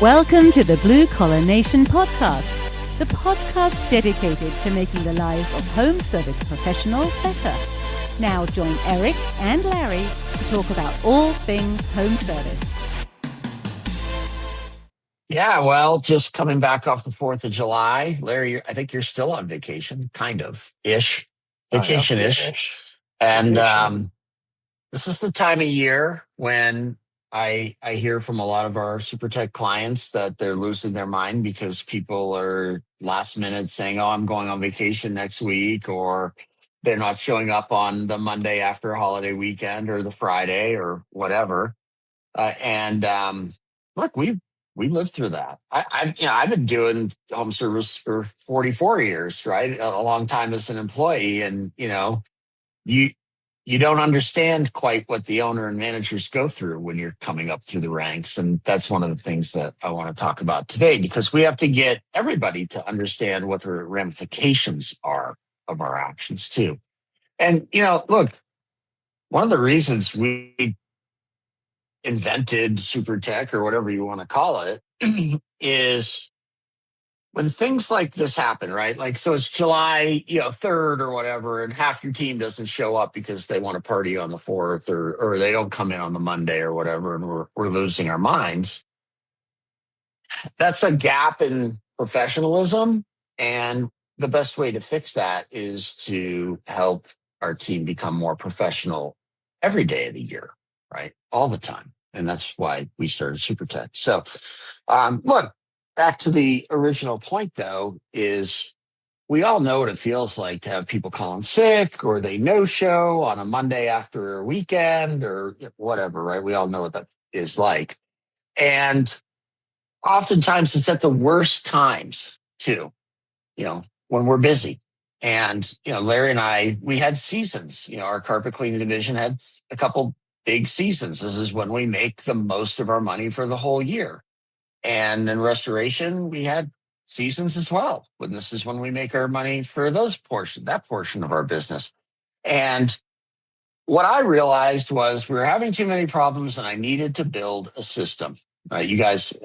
Welcome to the Blue Collar Nation podcast, the podcast dedicated to making the lives of home service professionals better. Now join Eric and Larry to talk about all things home service. Yeah, well, just coming back off the 4th of July. Larry, I think you're still on vacation, kind of, ish, vacation-ish. And this is the time of year when I hear from a lot of our super tech clients that they're losing their mind because people are last minute saying, oh, I'm going on vacation next week, or they're not showing up on the Monday after a holiday weekend or the Friday or whatever. And look, we lived through that. I've been doing home service for 44 years, right? A long time as an employee, and you you don't understand quite what the owner and managers go through when you're coming up through the ranks, and that's one of the things that I want to talk about today, because we have to get everybody to understand what the ramifications are of our actions too. And look, one of the reasons we invented super tech, or whatever you want to call it, is when things like this happen, right? Like, so it's July, 3rd or whatever, and half your team doesn't show up because they want to party on the 4th, or they don't come in on the Monday or whatever, and we're losing our minds. That's a gap in professionalism. And the best way to fix that is to help our team become more professional every day of the year, right? All the time. And that's why we started SuperTech. So, look, back to the original point, though, is we all know what it feels like to have people calling sick, or they no show on a Monday after a weekend or whatever, right? We all know what that is like. And oftentimes it's at the worst times too, when we're busy. And, Larry and I, we had seasons. Our carpet cleaning division had a couple big seasons. This is when we make the most of our money for the whole year. And in restoration, we had seasons as well, when this is when we make our money for that portion of our business. And what I realized was we were having too many problems, and I needed to build a system. You guys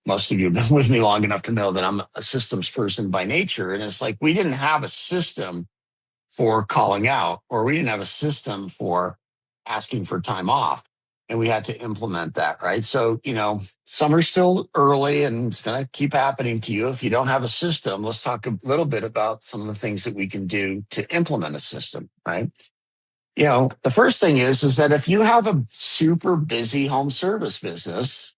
most of you have been with me long enough to know that I'm a systems person by nature. And it's like, we didn't have a system for calling out, or we didn't have a system for asking for time off. And we had to implement that, right? So, summer's still early, and it's going to keep happening to you. If you don't have a system, let's talk a little bit about some of the things that we can do to implement a system, right? The first thing is that if you have a super busy home service business,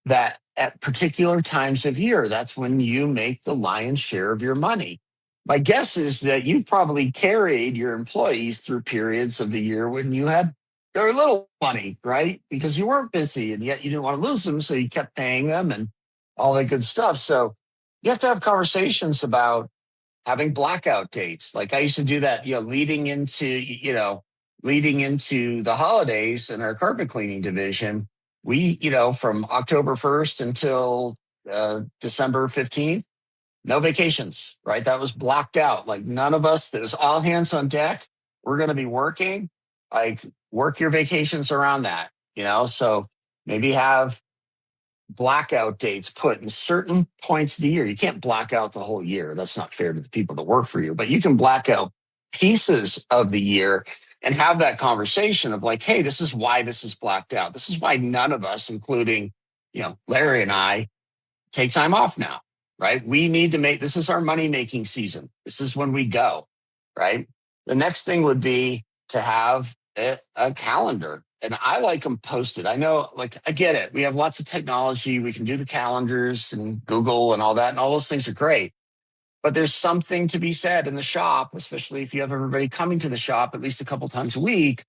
that at particular times of year, that's when you make the lion's share of your money. My guess is that you probably carried your employees through periods of the year when you had very little money, right? Because you weren't busy, and yet you didn't want to lose them, so you kept paying them and all that good stuff. So you have to have conversations about having blackout dates. Like, I used to do that, leading into the holidays in our carpet cleaning division. We, from October 1st until December 15th, no vacations, right? That was blocked out. Like, none of us, that was all hands on deck. We're going to be working. Like, work your vacations around that, So maybe have blackout dates put in certain points of the year. You can't black out the whole year. That's not fair to the people that work for you, but you can black out pieces of the year and have that conversation of like, hey, this is why this is blacked out. This is why none of us, including, Larry and I, take time off now, right? We need to this is our money making season. This is when we go, right? The next thing would be to have a calendar. And I like them posted. I know, like, I get it. We have lots of technology. We can do the calendars and Google and all that, and all those things are great. But there's something to be said in the shop, especially if you have everybody coming to the shop at least a couple times a week,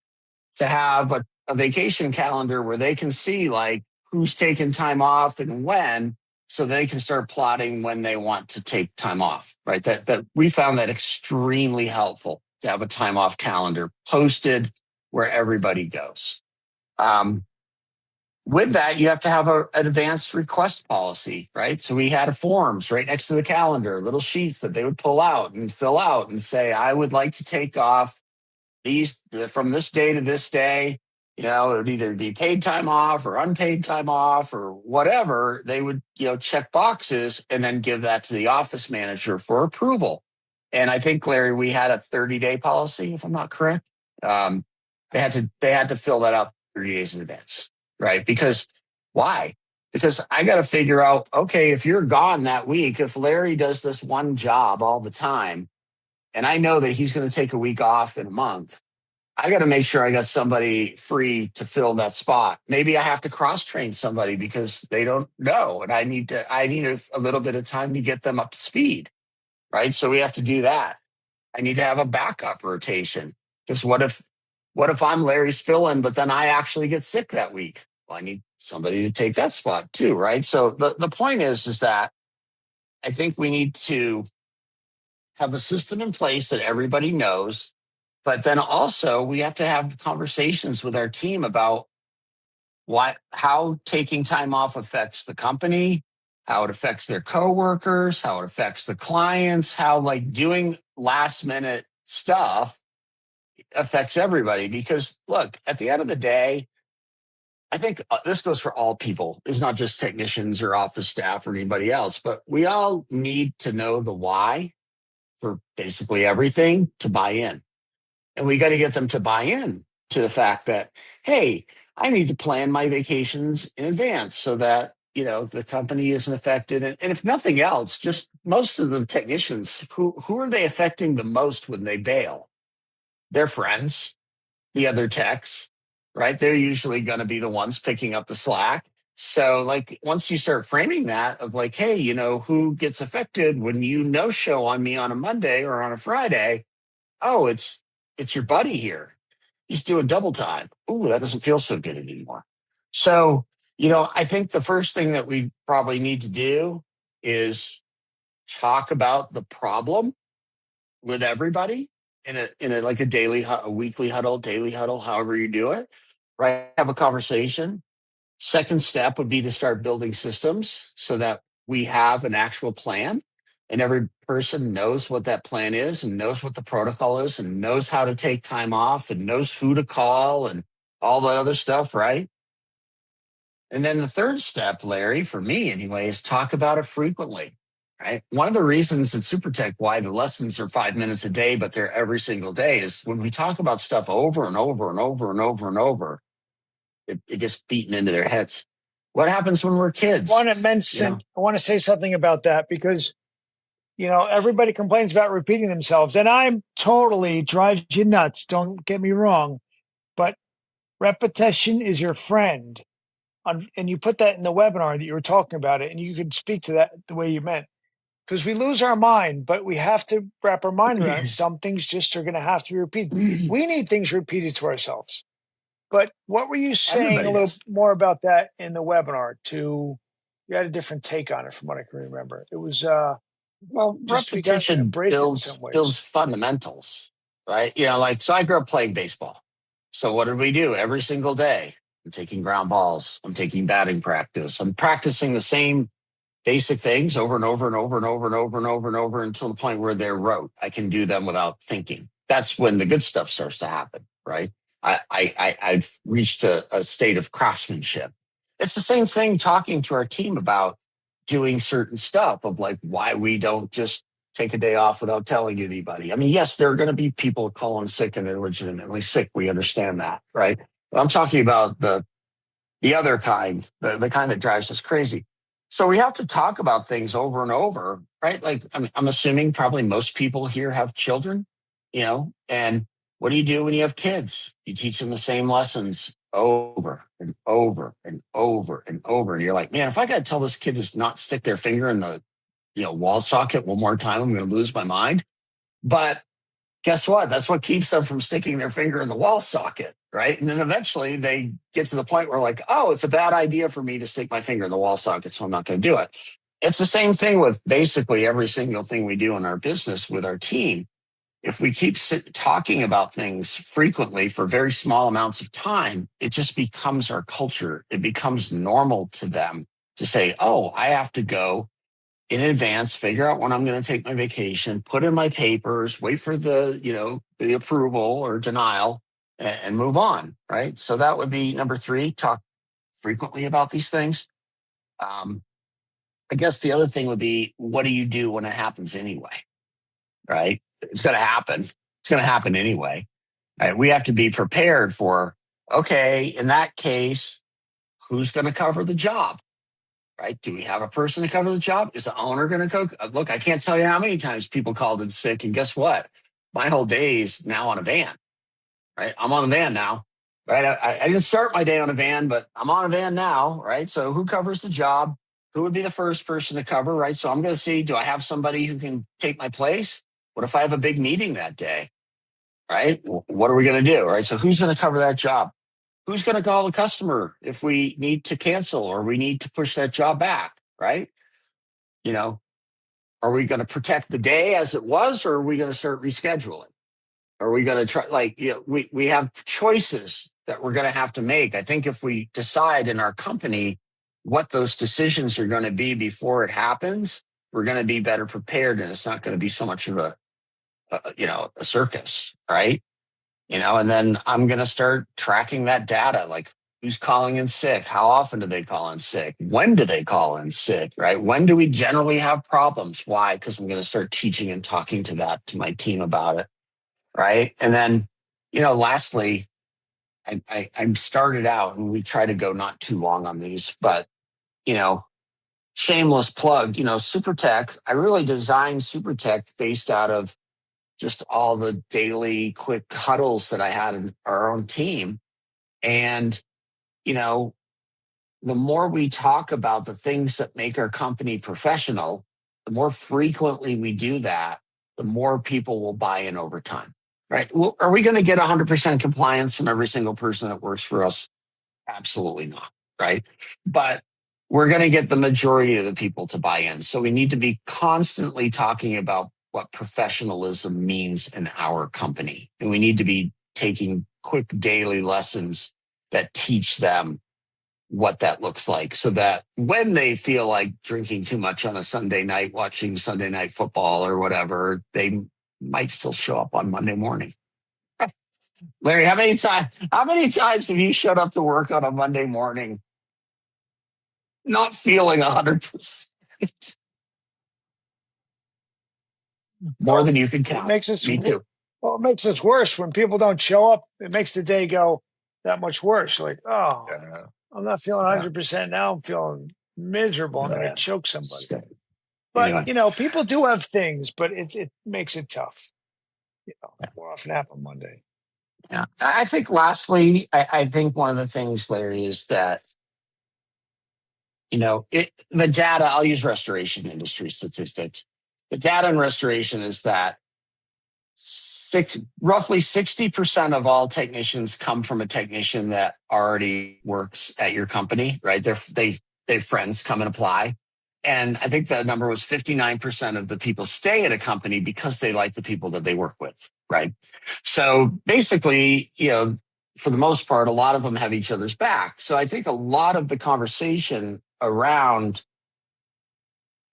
to have a vacation calendar where they can see like who's taking time off and when, so they can start plotting when they want to take time off, right? That we found that extremely helpful to have a time off calendar posted where everybody goes. With that, you have to have an advanced request policy, right? So we had forms right next to the calendar, little sheets that they would pull out and fill out and say, I would like to take off these from this day to this day. It would either be paid time off or unpaid time off or whatever. They would, check boxes and then give that to the office manager for approval. And I think, Larry, we had a 30-day policy, if I'm not correct. Um, they had to fill that out 30 days in advance, right? Because why? Because I got to figure out, okay, if you're gone that week, if Larry does this one job all the time, and I know that he's going to take a week off in a month, I got to make sure I got somebody free to fill that spot. Maybe I have to cross train somebody because they don't know, and I need a little bit of time to get them up to speed, right? So we have to do that. I need to have a backup rotation because what if I'm Larry's fill-in, but then I actually get sick that week? Well, I need somebody to take that spot too, right? So the point is that I think we need to have a system in place that everybody knows. But then also we have to have conversations with our team about how taking time off affects the company, how it affects their coworkers, how it affects the clients, how like doing last minute stuff affects everybody. Because look, at the end of the day, I think this goes for all people. It's not just technicians or office staff or anybody else, but we all need to know the why for basically everything to buy in. And we got to get them to buy in to the fact that, hey, I need to plan my vacations in advance so that, the company isn't affected. And if nothing else, just most of the technicians, who are they affecting the most when they bail? Their friends, the other techs, right? They're usually going to be the ones picking up the slack. So like once you start framing that of like, hey, who gets affected when you no show on me on a Monday or on a Friday? Oh, it's your buddy here. He's doing double time. Ooh, that doesn't feel so good anymore. So, I think the first thing that we probably need to do is talk about the problem with everybody in a like a weekly huddle, daily huddle, however you do it, right? Have a conversation. Second step would be to start building systems so that we have an actual plan and every person knows what that plan is and knows what the protocol is and knows how to take time off and knows who to call and all that other stuff, right? And then the third step, Larry, for me anyway, is talk about it frequently, right? One of the reasons at SuperTech why the lessons are 5 minutes a day, but they're every single day is when we talk about stuff over and over and over and over and over, it gets beaten into their heads. What happens when we're kids? I want to say something about that because, everybody complains about repeating themselves. And I'm totally drives you nuts. Don't get me wrong. But repetition is your friend. And you put that in the webinar that you were talking about it. And you could speak to that the way you meant. Because we lose our mind, but we have to wrap our mind around it. Some things just are going to have to be repeated. We need things repeated to ourselves. But what were you saying a little more about that in the webinar? You had a different take on it from what I can remember. It was repetition builds fundamentals, right? So I grew up playing baseball. So what did we do every single day? I'm taking ground balls. I'm taking batting practice. I'm practicing the same basic things over and over and over and over and over and over and over until the point where they're rote. I can do them without thinking. That's when the good stuff starts to happen, right? I've reached a state of craftsmanship. It's the same thing talking to our team about doing certain stuff of like why we don't just take a day off without telling anybody. I mean, yes, there are going to be people calling sick and they're legitimately sick. We understand that, right? But I'm talking about the other kind, the kind that drives us crazy. So we have to talk about things over and over, right? Like I'm assuming probably most people here have children, and what do you do when you have kids? You teach them the same lessons over and over and over and over. And you're like, man, if I got to tell this kid to not stick their finger in the, wall socket one more time, I'm going to lose my mind. But guess what? That's what keeps them from sticking their finger in the wall socket, right? And then eventually they get to the point where like, oh, it's a bad idea for me to stick my finger in the wall socket, so I'm not going to do it. It's the same thing with basically every single thing we do in our business with our team. If we keep talking about things frequently for very small amounts of time, it just becomes our culture. It becomes normal to them to say, oh, I have to go in advance, figure out when I'm going to take my vacation, put in my papers, wait for the approval or denial. and move on, right? So that would be number 3, talk frequently about these things. I guess the other thing would be, what do you do when it happens anyway, right? It's going to happen. It's going to happen anyway. Right? We have to be prepared for, okay, in that case, who's going to cover the job, right? Do we have a person to cover the job? Is the owner going to cook? Look, I can't tell you how many times people called in sick, and guess what? My whole day is now on a van, right? I'm on a van now, right? I didn't start my day on a van, but I'm on a van now, right? So who covers the job? Who would be the first person to cover, right? So I'm going to see, do I have somebody who can take my place? What if I have a big meeting that day, right? What are we going to do, right? So who's going to cover that job? Who's going to call the customer if we need to cancel or we need to push that job back, right? You know, are we going to protect the day as it was, or are we going to start rescheduling? Are we going to try, like, you know, we have choices that we're going to have to make. I think if we decide in our company what those decisions are going to be before it happens, we're going to be better prepared, and it's not going to be so much of a circus, right? You know, and then I'm going to start tracking that data, like who's calling in sick, how often do they call in sick, when do they call in sick, right? When do we generally have problems? Why? Because I'm going to start teaching and talking to my team about it, right? And then, you know, lastly, I started out, and we try to go not too long on these, but, you know, shameless plug, you know, SuperTech, I really designed SuperTech based out of just all the daily quick huddles that I had in our own team. And, you know, the more we talk about the things that make our company professional, the more frequently we do that, the more people will buy in over time, right? Well, are we going to get 100% compliance from every single person that works for us? Absolutely not, right? But we're going to get the majority of the people to buy in. So we need to be constantly talking about what professionalism means in our company. And we need to be taking quick daily lessons that teach them what that looks like, so that when they feel like drinking too much on a Sunday night, watching Sunday night football or whatever, they might still show up on Monday morning. Larry, how many times have you showed up to work on a Monday morning not feeling 100%? More than you can count. It makes us, Me too. Well, it makes us worse when people don't show up. It makes the day go that much worse. Like, oh, I'm not feeling 100% now. I'm feeling miserable. I'm going to choke somebody. But, you know, people do have things, but it makes it tough. You know, more often happen Monday. Yeah. I think lastly, I think one of the things, Larry, is that, you know, the data, I'll use restoration industry statistics. The data in restoration is that roughly 60% of all technicians come from a technician that already works at your company, right? They friends come and apply. And I think the number was 59% of the people stay at a company because they like the people that they work with, right? So basically, you know, for the most part, a lot of them have each other's back. So I think a lot of the conversation around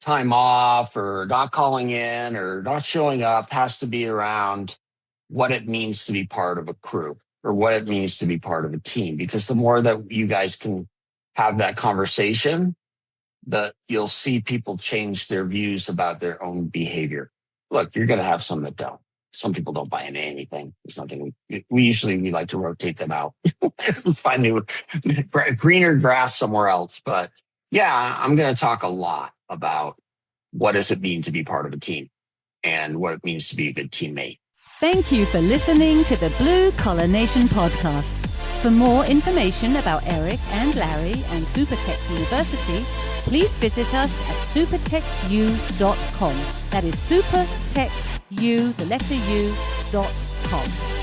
time off or not calling in or not showing up has to be around what it means to be part of a crew or what it means to be part of a team. Because the more that you guys can have that conversation, you'll see people change their views about their own behavior. Look, you're going to have some that don't. Some people don't buy into anything. There's nothing we like to rotate them out, find new greener grass somewhere else. But yeah, I'm going to talk a lot about what does it mean to be part of a team and what it means to be a good teammate. Thank you for listening to the Blue Collar Nation podcast. For more information about Eric and Larry and SuperTech University, please visit us at supertechu.com. That is supertechu.com.